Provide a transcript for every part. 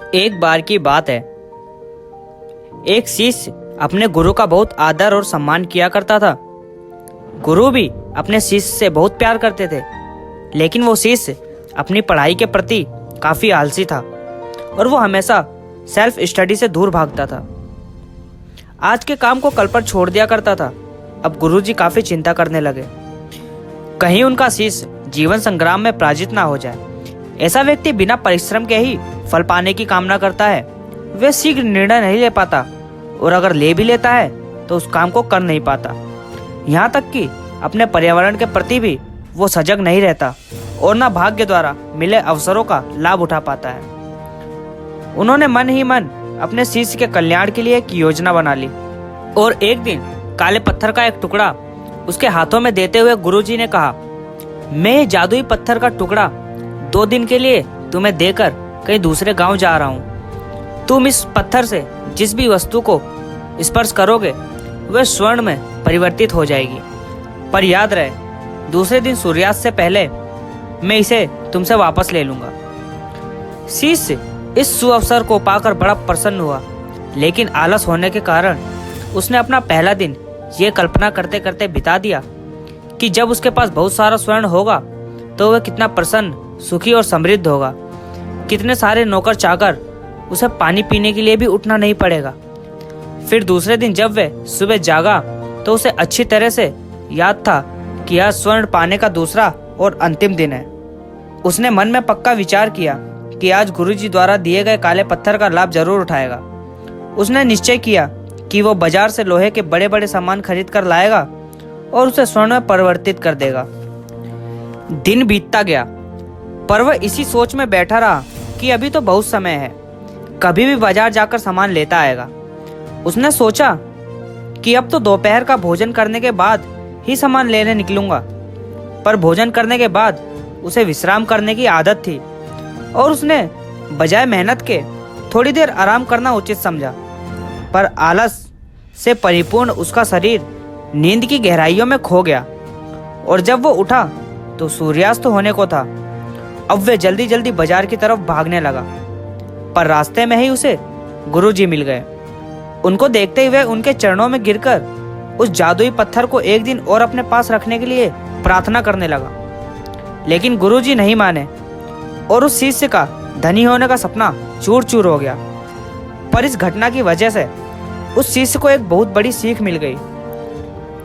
एक बार की बात है, एक शिष्य अपने गुरु का बहुत आदर और सम्मान किया करता था। गुरु भी अपने शिष्य से बहुत प्यार करते थे, लेकिन वो शिष्य अपनी पढ़ाई के प्रति काफी आलसी था और वो हमेशा सेल्फ स्टडी से दूर भागता था। आज के काम को कल पर छोड़ दिया करता था। अब गुरुजी काफी चिंता करने लगे, कहीं उनका शिष्य जीवन संग्राम में पराजित ना हो जाए। ऐसा व्यक्ति बिना परिश्रम के ही फल पाने की कामना करता है। वह शीघ्र निर्णय नहीं ले पाता और अगर ले भी लेता है तो उस काम को कर नहीं पाता। यहाँ तक कि अपने पर्यावरण के प्रति भी वो सजग नहीं रहता और ना भाग्य द्वारा मिले अवसरों का लाभ उठा पाता है। उन्होंने मन ही मन अपने शिष्य के कल्याण के लिए एक योजना बना ली और एक दिन काले पत्थर का एक टुकड़ा उसके हाथों में देते हुए गुरुजी ने कहा, मैं जादुई पत्थर का टुकड़ा 2 दिन के लिए तुम्हें देकर कहीं दूसरे गांव जा रहा हूं। तुम इस पत्थर से जिस भी वस्तु को स्पर्श करोगे वह स्वर्ण में परिवर्तित हो जाएगी। पर याद रहे, दूसरे दिन सूर्यास्त से पहले मैं इसे तुमसे वापस ले लूंगा। शिष्य इस सुअवसर को पाकर बड़ा प्रसन्न हुआ, लेकिन आलस होने के कारण उसने अपना पहला दिन ये कल्पना करते करते बिता दिया कि जब उसके पास बहुत सारा स्वर्ण होगा तो वह कितना प्रसन्न, सुखी और समृद्ध होगा। कितने सारे नौकर चाकर उसे पानी पीने के लिए भी उठना नहीं पड़ेगा। फिर दूसरे दिन जब वह सुबह जागा तो उसे अच्छी तरह से याद था कि यह स्वर्ण पाने का दूसरा और अंतिम दिन है। उसने मन में पक्का विचार किया कि आज गुरुजी द्वारा दिए गए काले पत्थर का लाभ जरूर उठाएगा। उसने निश्चय किया कि वो बाजार से लोहे के बड़े बड़े सामान खरीद कर लाएगा और उसे स्वर्ण में परिवर्तित कर देगा। दिन बीतता गया, पर वह इसी सोच में बैठा रहा कि अभी तो बहुत समय है, कभी भी बाजार जाकर सामान लेता आएगा। उसने सोचा कि अब तो दोपहर का भोजन करने के बाद ही सामान लेने निकलूंगा। पर भोजन करने के बाद उसे विश्राम करने की आदत थी और उसने बजाय मेहनत के थोड़ी देर आराम करना उचित समझा। पर आलस से परिपूर्ण उसका शरीर नींद की गहराइयों में खो गया और जब वो उठा तो सूर्यास्त होने को था। अब वे जल्दी जल्दी बाजार की तरफ भागने लगा, पर रास्ते में ही उसे गुरुजी मिल गए। उनको देखते ही वह उनके चरणों में गिरकर उस जादुई पत्थर को एक दिन और अपने पास रखने के लिए प्रार्थना करने लगा। लेकिन गुरुजी नहीं माने और उस शिष्य का धनी होने का सपना चूर चूर हो गया। पर इस घटना की वजह से उस शिष्य को एक बहुत बड़ी सीख मिल गई।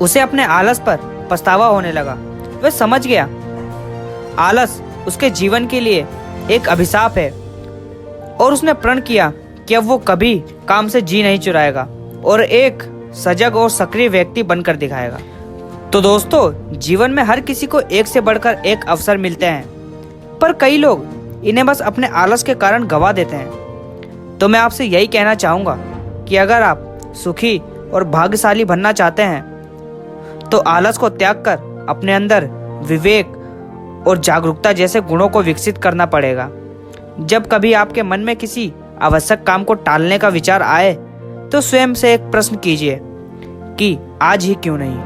उसे अपने आलस पर पछतावा होने लगा। वह समझ गया आलस उसके जीवन के लिए एक अभिशाप है और उसने प्रण किया कि अब वो कभी काम से जी नहीं चुराएगा और एक सजग और सक्रिय व्यक्ति बनकर दिखाएगा। तो दोस्तों, जीवन में हर किसी को एक से बढ़कर एक अवसर मिलते हैं, पर कई लोग इन्हें बस अपने आलस के कारण गवा देते हैं। तो मैं आपसे यही कहना चाहूँगा कि अगर आप सुखी और भाग्यशाली बनना चाहते हैं तो आलस को त्याग कर अपने अंदर विवेक और जागरूकता जैसे गुणों को विकसित करना पड़ेगा। जब कभी आपके मन में किसी आवश्यक काम को टालने का विचार आए तो स्वयं से एक प्रश्न कीजिए कि आज ही क्यों नहीं।